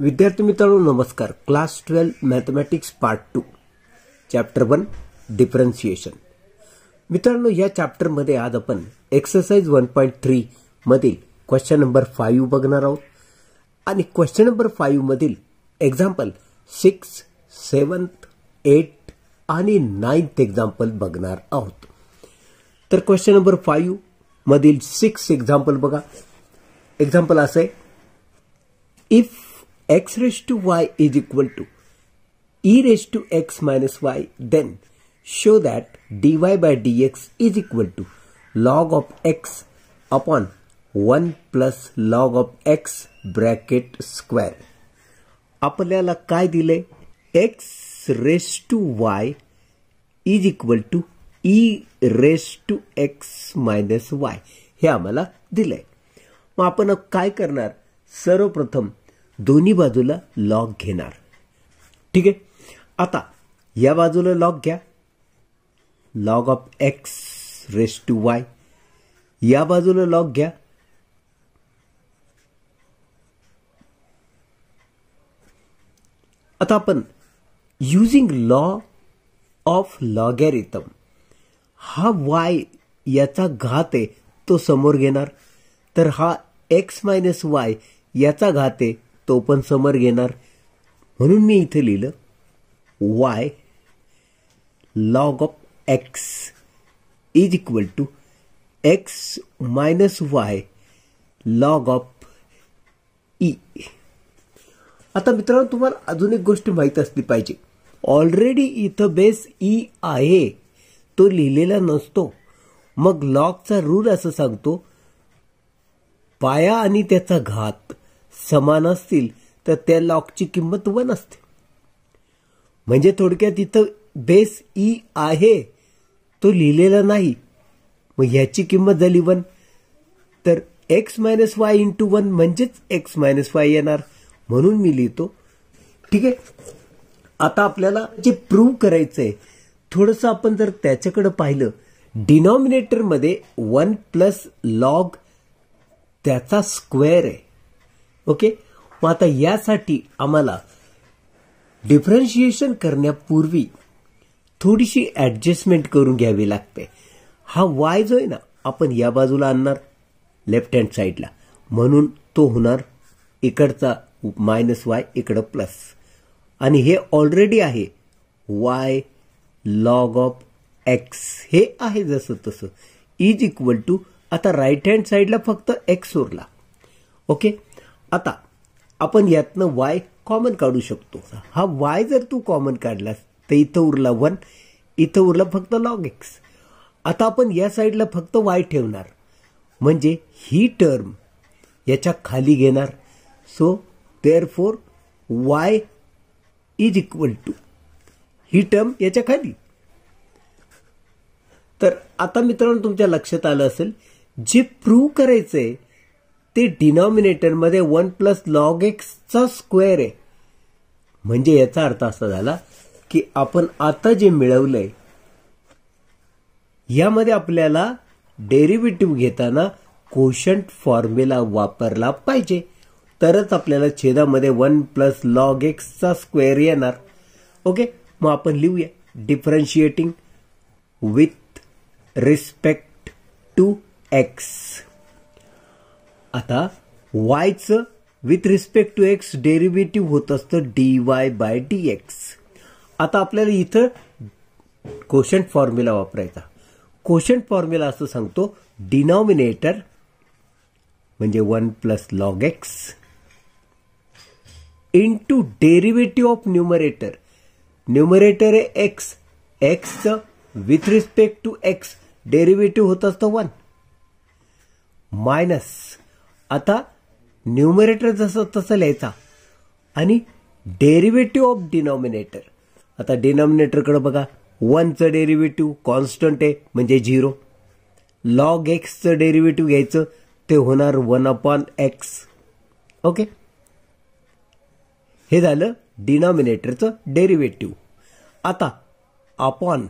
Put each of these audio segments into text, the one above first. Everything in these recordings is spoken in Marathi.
विद्यार्थी मित्रांनो नमस्कार. Class 12 mathematics part 2 chapter 1 differentiation. मित्रांनो या चॅप्टर मध्ये आज आपण एक्सरसाइज 1.3 मधील क्वेश्चन नंबर 5 बघणार आहोत आणि क्वेश्चन नंबर 5 मधील एक्झाम्पल 6, 7, 8 आणि 9th एक्झाम्पल बघणार आहोत. तर क्वेश्चन नंबर 5 मधील 6 एक्झाम्पल बघा. एक्झाम्पल असं आहे, if x raised to y is equal to e raised to x minus y, then show that dy by dx is equal to log of x upon 1 plus log of x bracket square. आपल्याला काय दिले? x raised to y is equal to e raised to x minus y हे आम्हाला दिले. मग आपण काय करणार? सर्वप्रथम दोन्ही बाजूला लॉग घेणार. ठीक आहे. आता या बाजूला लॉग घ्या, log of x raise to y. या बाजूला लॉग घ्या, आता आपण युजिंग लॉ ऑफ लॉगॅरिथम हा वाय याचा घात आहे तो समोर घेणार, तर हा एक्स मायनस वाय याचा घात आहे तो पण समोर घेणार. म्हणून मी इथे लिहिलं y log of x is equal to x minus y log of e. आता मित्रांनो तुम्हाला अजून एक गोष्ट माहित असली पाहिजे. ऑलरेडी इथं बेस e आहे, तो लिहिलेला नसतो. मग लॉगचा रूल असं सांगतो, पाया आणि त्याचा घात समान असतील तर त्या लॉगची किंमत 1 असते. म्हणजे थोडक्यात इथं बेस ई आहे, तो लिहिलेला नाही. मग ह्याची किंमत झाली 1, तर एक्स मायनस वाय इंटू 1 म्हणजेच एक्स मायनस वाय येणार. म्हणून मी लिहितो. ठीक आहे. आता आपल्याला जे प्रूव्ह करायचंय थोडंसं आपण जर त्याच्याकडे पाहिलं, डिनॉमिनेटर मध्ये 1 प्लस लॉग त्याचा स्क्वेअर आहे. ओके. मग आता यासाठी आम्हाला डिफरन्शिएशन करण्यापूर्वी थोडीशी ऍडजस्टमेंट करून घ्यावी लागते. हा वाय जो आहे ना, आपण या बाजूला आणणार लेफ्ट हँड साईडला, म्हणून तो होणार इकडचा मायनस वाय, इकडं प्लस. आणि हे ऑलरेडी आहे वाय लॉग ऑफ एक्स, हे आहे जसं तसं, इज इक्वल टू, आता राईट हँड साईडला फक्त एक्स उरला. ओके. आता आपण यातनं y कॉमन काढू शकतो. हा y जर तू कॉमन काढलास तर इथं उरला 1, इथं उरला फक्त लॉग एक्स. आता आपण या साईडला फक्त y ठेवणार, म्हणजे ही टर्म याच्या खाली घेणार. So therefore y is equal to ही टर्म याच्या खाली. तर आता मित्रांनो तुमच्या लक्षात आलं असेल, जे प्रूव्ह करायचंय ते डिनॉमिनेटर मध्ये 1 प्लस लॉग एक्सचा स्क्वेअर आहे. म्हणजे याचा अर्थ असा झाला की आपण आता जे मिळवलंय यामध्ये आपल्याला डेरिव्हेटिव्ह घेताना कोशंट फॉर्म्युला वापरला पाहिजे, तरच आपल्याला छेदामध्ये 1 प्लस लॉग एक्सचा स्क्वेअर येणार. ओके. मग आपण लिहूया differentiating with respect to x. आता वायचं with respect to x derivative होत असतं dy बाय dx. आता आपल्याला इथं कोशंट फॉर्म्युला वापरायचा. कोशंट फॉर्म्युला असं सांगतो, डिनॉमिनेटर म्हणजे 1 plus log x into derivative of numerator. Numerator आहे एक्स, एक्सचं with respect to x derivative होत असतं 1, मायनस, आता न्यूमरेटर जसं तसं लिहायचा आणि डेरिव्हेटिव्ह ऑफ डिनॉमिनेटर. आता डिनॉमिनेटरकडे बघा, 1चं डेरिव्हेटिव्ह कॉन्स्टंट आहे म्हणजे 0. लॉग एक्सचं डेरिव्हेटिव्ह घ्यायचं, ते होणार 1 अपॉन एक्स. ओके. हे झालं डिनॉमिनेटरचं डेरिव्हेटिव्ह. आता upon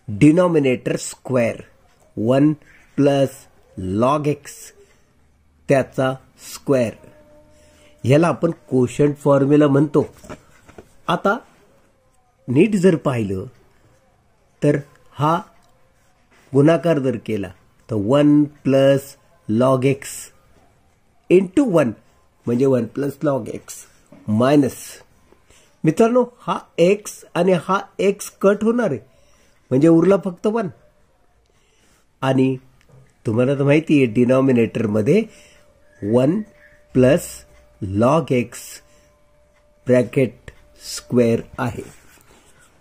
denominator square 1 plus log x त्याचा स्क्वेअर. ह्याला आपण कोशंट फॉर्म्युला म्हणतो. आता नीट जर पाहिलं तर हा गुणाकार जर केला तर 1 प्लस लॉग एक्स इंटू 1 म्हणजे 1 प्लस लॉग एक्स मायनस, मित्रांनो हा एक्स आणि हा एक्स कट होणार आहे म्हणजे उरला फक्त 1. आणि तुम्हाला तर माहिती आहे डिनॉमिनेटरमध्ये 1 plus log x bracket square आहे.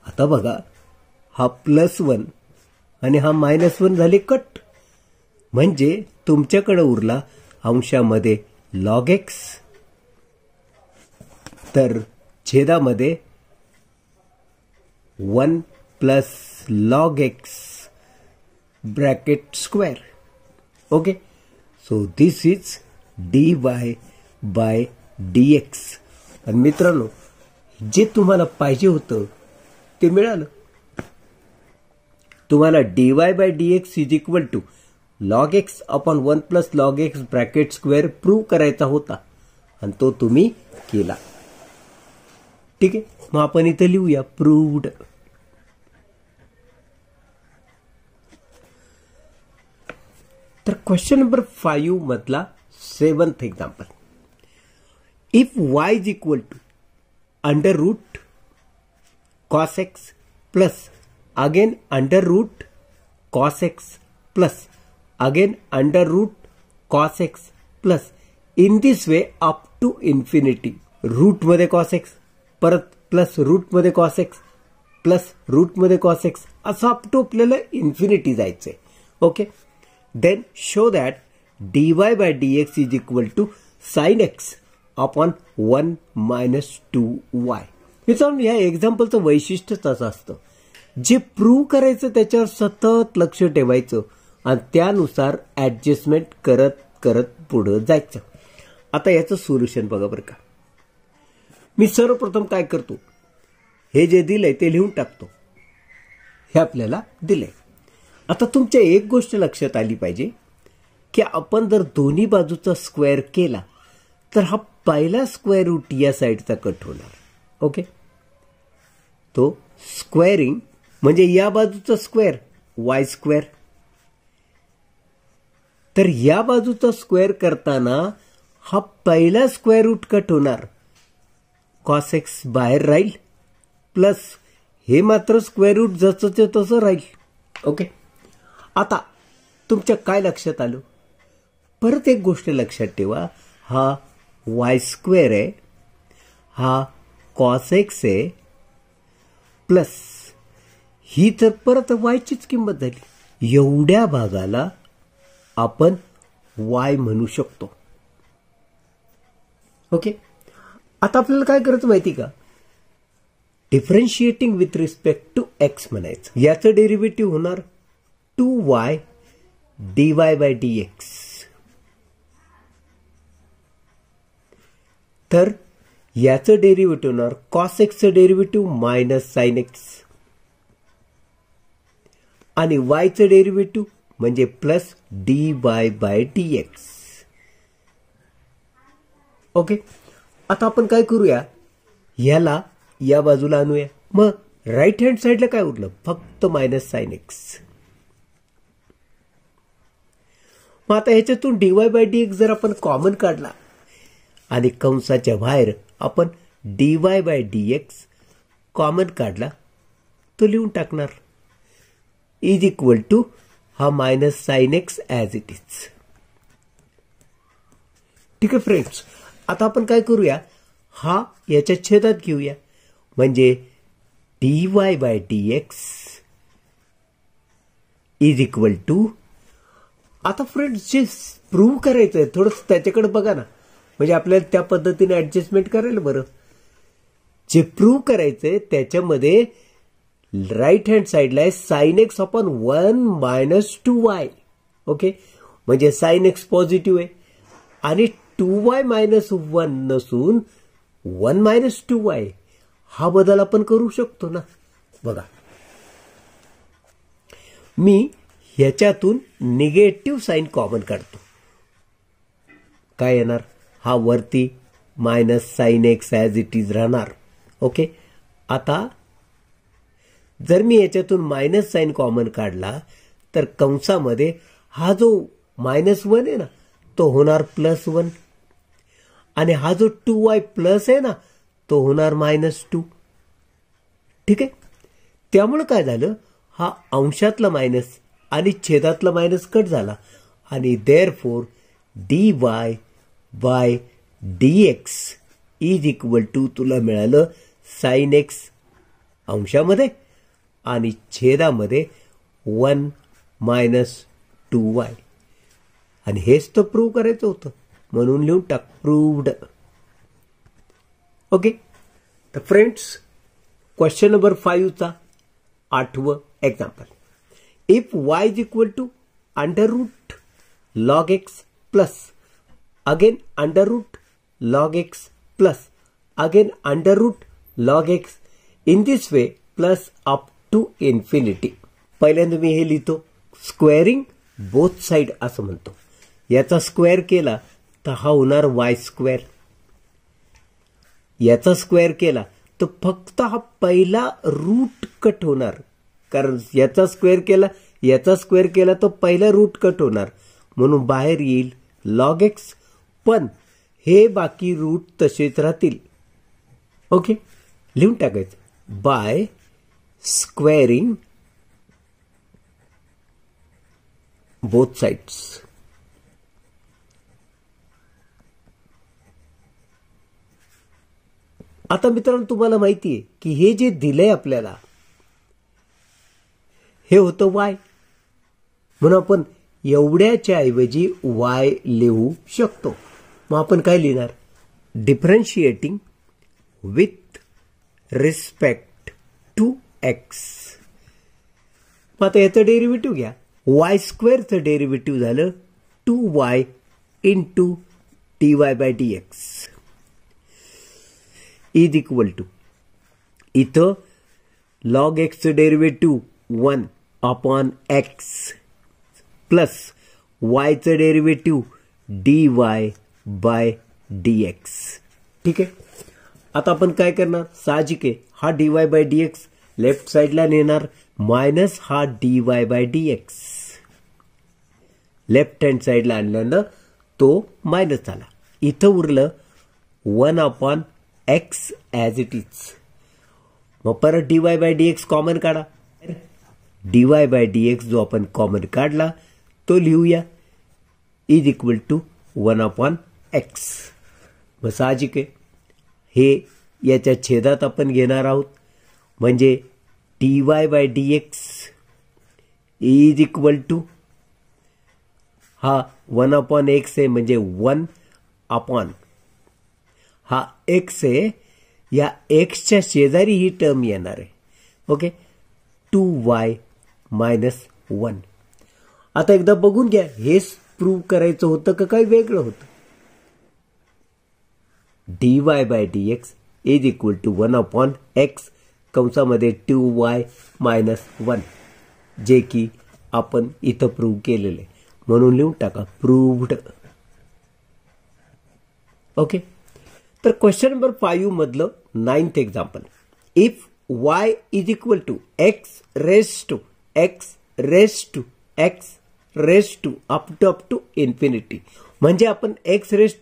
आता बघा हा +1 आणि हा -1 झाले कट, म्हणजे तुमच्याकडे उरला अंशामध्ये लॉग एक्स, तर छेदामध्ये 1 plus log x bracket square. Okay, so this is dy/dx. आणि मित्रांनो जे तुम्हाला पाहिजे होतं ते मिळालं. तुम्हाला dy/dx is equal to log x upon 1 plus log x bracket square prove करायचा होता आणि तो तुम्ही केला. ठीक आहे, मग आपण इथे लिहूया प्रूव्ड. तर क्वेश्चन नंबर 5 मधला 7th example. If y is equal to under root cos x plus again under root cos x plus again under root cos x plus in this way up to infinity. रूटमध्ये कॉस एक्स परत प्लस रूटमध्ये कॉस एक्स प्लस रूटमध्ये कॉस एक्स असं अप टू आपल्याला इन्फिनिटी जायचंय. Okay, then show that dy/dx is equal to sine x upon 1 - 2y. मित्रांनो या एक्झाम्पलचं वैशिष्ट्यच असं असतं, जे प्रूव्ह करायचं त्याच्यावर सतत लक्ष ठेवायचं आणि त्यानुसार ऍडजस्टमेंट करत करत पुढे जायचं. आता याचं सोल्युशन बघा बरं का. मी सर्वप्रथम काय करतो, हे जे दिलंय ते लिहून टाकतो. हे आपल्याला दिलंय. आता तुमच्या एक गोष्ट लक्षात आली पाहिजे की आपण जर दोन्ही बाजूचा स्क्वेअर केला तर हा पहिला स्क्वेअर रूट या साईडचा कट होणार. ओके, तो स्क्वेअरिंग म्हणजे या बाजूचा स्क्वेअर वाय स्क्वेअर, तर या बाजूचा स्क्वेअर करताना हा पहिला स्क्वेअर रूट कट होणार, कॉस एक्स बाहेर राहील प्लस हे मात्र स्क्वेअर रूट जसंच तसं राहील. ओके, आता तुमच्या काय लक्षात आलं, परत एक गोष्ट लक्षात ठेवा, हा वाय स्क्वेअर आहे, हा कॉस एक्स आहे प्लस ही तर परत वायचीच किंमत झाली. एवढ्या भागाला आपण वाय म्हणू शकतो. ओके, आता आपल्याला काय करायचं माहिती का, differentiating with respect to x म्हणायचं. याचं डेरिव्हेटिव्ह होणार 2y dy/dx. तर याचं डेरिव्हेटिव्ह होणार कॉस एक्सचं डेरिव्हेटिव्ह मायनस साइन एक्स आणि वायचं डेरिव्हेटिव्ह म्हणजे प्लस dy/dx. ओके, आता आपण काय करूया, याला या बाजूला आणूया. मग राईट हँड साईडला काय उरलं, फक्त मायनस साइन एक्स. मग आता ह्याच्यातून dy/dx जर आपण कॉमन काढला आणि कंसाच्या बाहेर आपण dy/dx कॉमन काढला तो लिहून टाकणार इज इक्वल टू हा minus sine x as it is. ठीक आहे फ्रेंड्स, आता आपण काय करूया, हा याच्या छेदात घेऊया म्हणजे dy/dx इज इक्वल टू. आता फ्रेंड्स जे प्रूव्ह करायचंय थोडं त्याच्याकडे बघा ना, म्हणजे आपल्याला त्या पद्धतीने ऍडजस्टमेंट करायला बरं. जे प्रूव्ह करायचंय त्याच्यामध्ये राईट हँड साईडला आहे sign x upon 1 - 2y. Okay, म्हणजे साइन एक्स पॉझिटिव्ह आहे आणि 2y - 1 नसून 1 - 2y. हा बदल आपण करू शकतो ना. बघा मी ह्याच्यातून निगेटिव्ह साइन कॉमन काढतो काय येणार, हा वरती minus sine x as it is राहणार. ओके, आता जर मी याच्यातून मायनस साइन कॉमन काढला तर कंसामध्ये हा जो -1 आहे ना तो होणार +1 आणि हा जो 2y प्लस आहे ना तो होणार -2. ठीक आहे, त्यामुळे काय झालं, हा अंशातला मायनस आणि छेदातला मायनस कट झाला आणि therefore dy by dx is equal to तुला मिळालं साइन एक्स अंशामध्ये आणि छेदामध्ये 1 - 2y. आणि हेच तर प्रूव्ह करायचं होतं म्हणून लिहून टाक प्रूव्ड. ओके, तर फ्रेंड्स क्वेश्चन नंबर 5 चा 8वं example. If y is equal to √ log x plus again √ log x plus again √ log x in this way plus up to infinity. पहिल्यांदा मी हे लिहितो स्क्वेअरिंग बोथ साइड असं म्हणतो. याचा स्क्वेअर केला तर हा होणार y². याचा स्क्वेअर केला तर फक्त हा पहिला रूट कट होणार, कारण याचा स्क्वेअर केला तर पहिला रूट कट होणार म्हणून बाहेर येईल log x, पण हे बाकी रूट तसेच राहतील. ओके, लिहून टाकायचं बाय स्क्वेअरिंग बोथ साइड्स. आता मित्रांनो तुम्हाला माहिती आहे की हे जे दिलंय आपल्याला हे होतं y, म्हणून आपण एवढ्याच्या ऐवजी y लिहू शकतो. मग आपण काय लिहिणार, differentiating with respect to x. मग आता याचं डेरिव्हेटिव्ह घ्या, y² डेरिव्हेटिव्ह झालं 2y into dy/dx is equal to, इथं log x चं derivative 1 upon x plus y चं डेरिव्हेटिव्ह dy/dx. ठीक आहे, आता आपण काय करणार, साहजिक आहे हा dy/dx लेफ्ट साइडला नेणार मायनस हा dy/dx लेफ्ट हँड साइडला आणल्यानं तो मायनस झाला. इथं उरलं 1 upon x as it is. मग परत dy/dx कॉमन काढा. dy/dx जो आपण कॉमन काढला तो लिहूया is equal to 1 upon x. मग साहजिक आहे हे याच्या छेदात आपण घेणार आहोत म्हणजे dy/dx इज इक्वल टू हा 1 अपॉन x आहे म्हणजे 1 अपॉन हा x आहे, या एक्सच्या शेजारी ही टर्म येणार आहे. Okay, 2y - 1. आता एकदा बघून घ्या हेच प्रूव्ह करायचं होतं का काही वेगळं होतं. dy/dx is equal to 1 upon x कंसामध्ये 2y - 1 जे की आपण इथं प्रूव्ह केलेलं आहे म्हणून लिहून टाका प्रूव्ड. ओके, तर क्वेश्चन नंबर 5 मधलं 9th example. If y is equal to x raise to up to infinity, म्हणजे आपण x रेस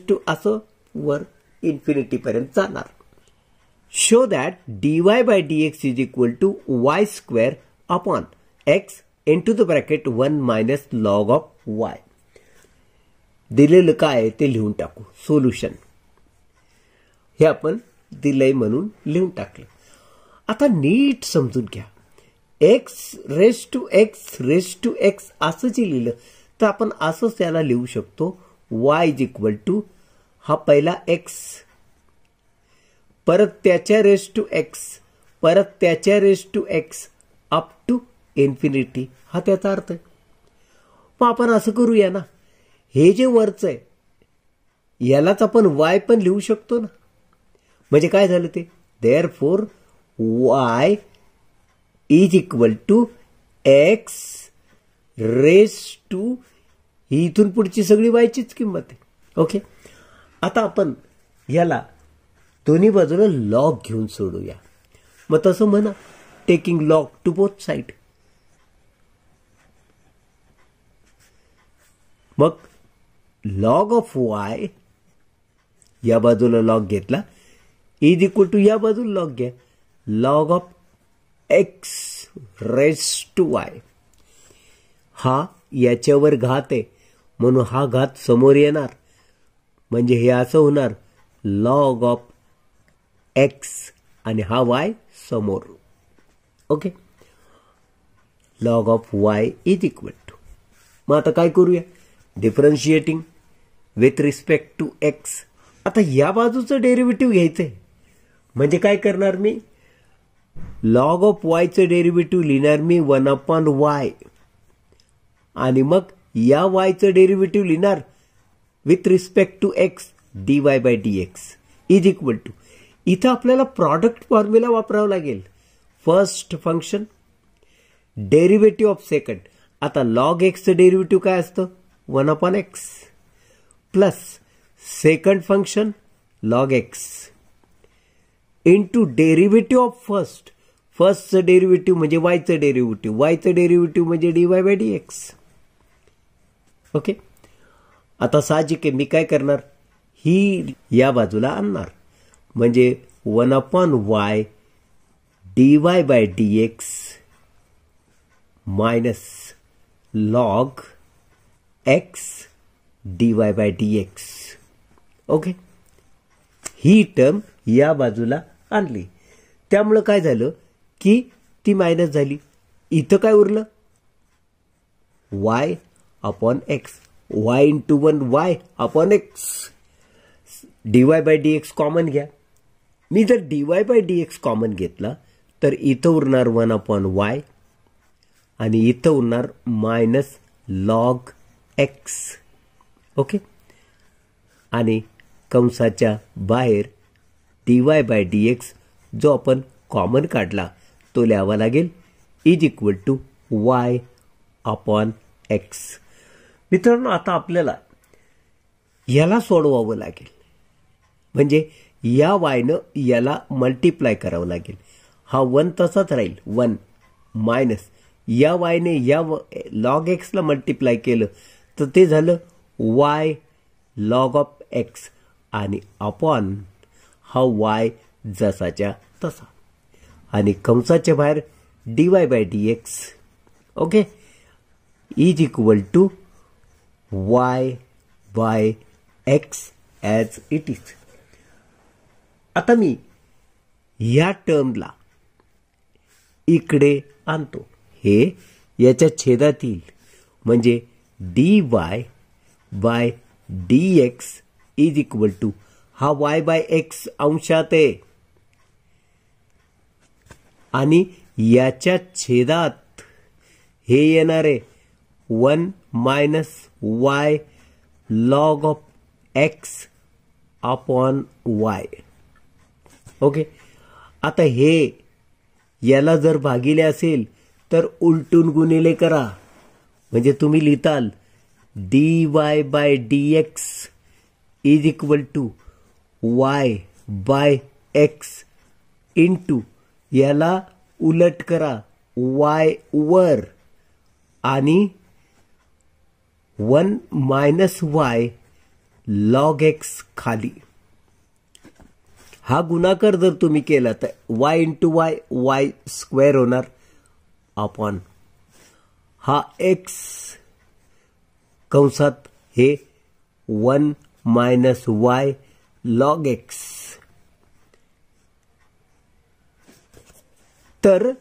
टू असं वर इन्फिनिटी पर्यंत जाणार. Show that dy/dx is equal to y² upon x into the bracket 1 minus log of y. दिलेलं काय आहे ते लिहून टाकू. सोल्युशन हे आपण दिलंय म्हणून लिहून टाकलं. आता नीट समजून घ्या, x रेस टू x असं जे लिहिलं तर आपण असंच त्याला लिहू शकतो y इज इक्वल टू हा पहिला x परत त्याच्या रेस टू x परत त्याच्या raise to x up to infinity, हा त्याचा अर्थ आहे. मग आपण असं करूया ना, हे जे वरचं आहे यालाच आपण y पण लिहू शकतो ना. म्हणजे काय झालं ते, therefore y is equal to x raise to ही इथून पुढची सगळी वायचीच किंमत आहे. ओके, आता आपण याला दोन्ही बाजूला लॉग घेऊन सोडूया. मग तसं म्हणा, taking log to both side. मग लॉग ऑफ वाय या बाजूला लॉग घेतला इज इक्वल टू या बाजूला लॉग घ्या, log of x raise to y. हा याच्यावर घात आहे म्हणून हा घात समोर येणार, म्हणजे हे असं होणार लॉग ऑफ एक्स आणि हा वाय समोर. Okay, log of y is equal to. मग आता काय करूया, differentiating with respect to x. आता या बाजूचं डेरिव्हेटिव्ह घ्यायचंय, म्हणजे काय करणार मी, लॉग ऑफ वायचं डेरिव्हेटिव्ह लिहिणार मी 1/y आणि मग या वायचं डेरिव्हेटिव्ह लिहिणार with respect to x dy/dx is equal to. इथं आपल्याला प्रॉडक्ट फॉर्म्युला वापरावा लागेल. First function derivative of second. आता लॉग एक्सचं डेरिव्हेटिव्ह काय असतं, 1/x plus second function log x into derivative of first. फर्स्टचं डेरिव्हेटिव्ह म्हणजे वायचं डेरिव्हेटिव्ह, वायचं डेरिव्हेटिव्ह म्हणजे dy/dx. ओके, आता साहजिक आहे मी काय करणार, ही या बाजूला आणणार, म्हणजे 1/y dy/dx minus log x dy/dx. Okay, ही टर्म या बाजूला आणली, त्यामुळं काय झालं की ती मायनस झाली. इथं काय उरलं, y upon x, y into 1y upon x. dy/dx common घ्या. मी जर dy/dx कॉमन घेतला तर इथं उरणार 1/y आणि इथं उरणार मायनस लॉग एक्स. ओके, आणि कंसाच्या बाहेर dy/dx जो आपण कॉमन काढला तो लिहावा लागेल is equal to y upon x. मित्रांनो, आता आपल्याला याला सोडवावं लागेल, म्हणजे या वायनं याला मल्टिप्लाय करावं लागेल. हा 1 तसाच राहील, 1 मायनस या वायने या लॉग एक्सला मल्टिप्लाय केलं तर ते झालं y लॉग ऑफ एक्स आणि अपॉन हा y जसाच्या तसा आणि कंसाच्या बाहेर dy/dx. Okay, is equal to y/x as it is. आता मी या टर्मला इकडे आणतो, हे याच्या छेदात येईल, म्हणजे dy/dx इज इक्वल टू हा y/x अंशात आहे आणि याच्या छेदात हे येणार आहे 1 minus y log of x upon Y. Okay, आता हे याला जर भागिले असेल तर उलटून गुणिले करा, म्हणजे तुम्ही लिहिताल dy/dx is equal to y/x into याला उलट करा y वर आणि 1 मायनस y लॉग एक्स खाली. हा गुणाकार जर तुम्ही केला तर y इंटू y स्क्वेअर होणार अपॉन हा x कंसात हे 1 मायनस y लॉग एक्स. तर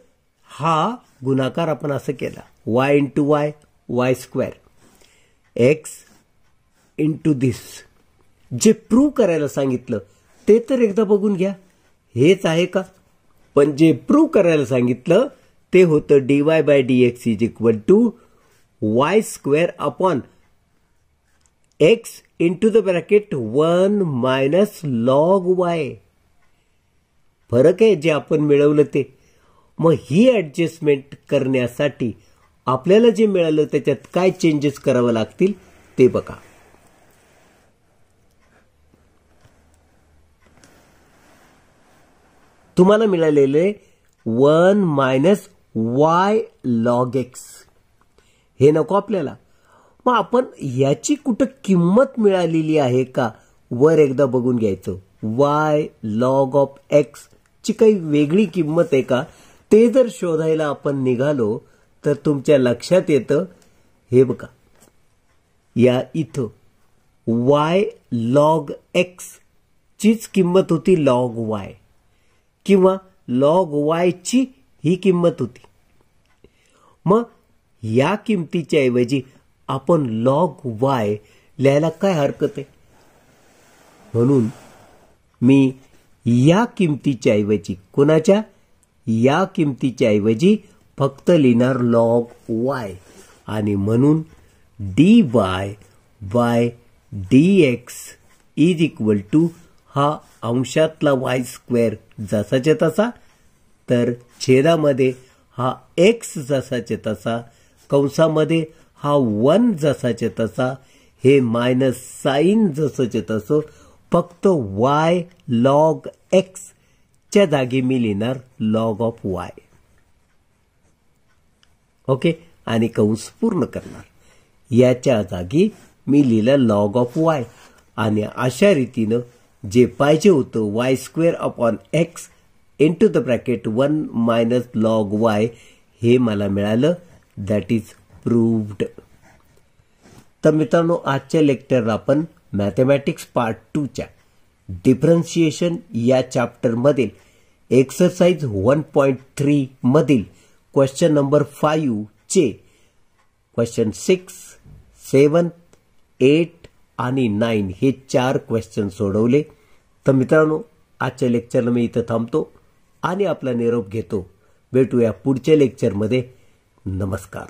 हा गुणाकार आपण असं केला y into y square x into this. जे प्रूव्ह करायला सांगितलं ते तर एकदा बघून घ्या, हेच आहे का. पण जे प्रूव्ह करायला सांगितलं ते होतं dy/dx is equal to y square upon x into the bracket 1 minus log y. फरक आहे जे आपण मिळवलं ते. मग ही ऍडजस्टमेंट करण्यासाठी आपल्याला जे मिळालं त्याच्यात काय चेंजेस करावे लागतील ते बघा. तुम्हाला मिळालेले 1 मायनस y log x हे नको आपल्याला. मग आपण याची कुठं किंमत मिळालेली आहे का वर एकदा बघून घ्यायचं. y log of x ची काही वेगळी किंमत आहे का ते जर शोधायला आपण निघालो तर तुमच्या लक्षात येतं, हे बघा, या इथं y log x चीच किंमत होती log y किंवा log y ची ही किंमत होती. मग या किमतीच्या ऐवजी आपण log y लिहायला काय हरकत आहे. म्हणून मी या किमतीच्या ऐवजी, कोणाच्या, या किमतीच्या ऐवजी फक्त लिहिणार log y आणि म्हणून dy by dx is equal to हा अंशातला y स्क्वेअर जसाच्या तसा, तर छेदामध्ये हा x जसाच्या तसा, कंसामध्ये हा 1 जसाच्या तसा, हे मायनस साइन जसंच्या तसं, फक्त y log x च्या जागी मी लिहिणार log of y. ओके, आणि कंस पूर्ण करणार. याच्या जागी मी लिहिलं log of y आणि अशा रीतीनं जे पाहिजे होतं y square upon x into the bracket 1 minus log y हे मला मिळालं. That is proved. तर मित्रांनो, आजच्या लेक्चरला आपण मॅथमॅटिक्स पार्ट 2 च्या डिफरन्शिएशन या चॅप्टरमधील एक्सरसाइज 1.3 मधील क्वेश्चन नंबर 5 चे क्वेश्चन 6, 7, 8 आणि 9 हे 4 क्वेश्चन सोडवले. तर मित्रांनो, आजच्या लेक्चरला मी इथं थांबतो आणि आपला निरोप घेतो. भेटूया पुढच्या लेक्चरमध्ये. नमस्कार.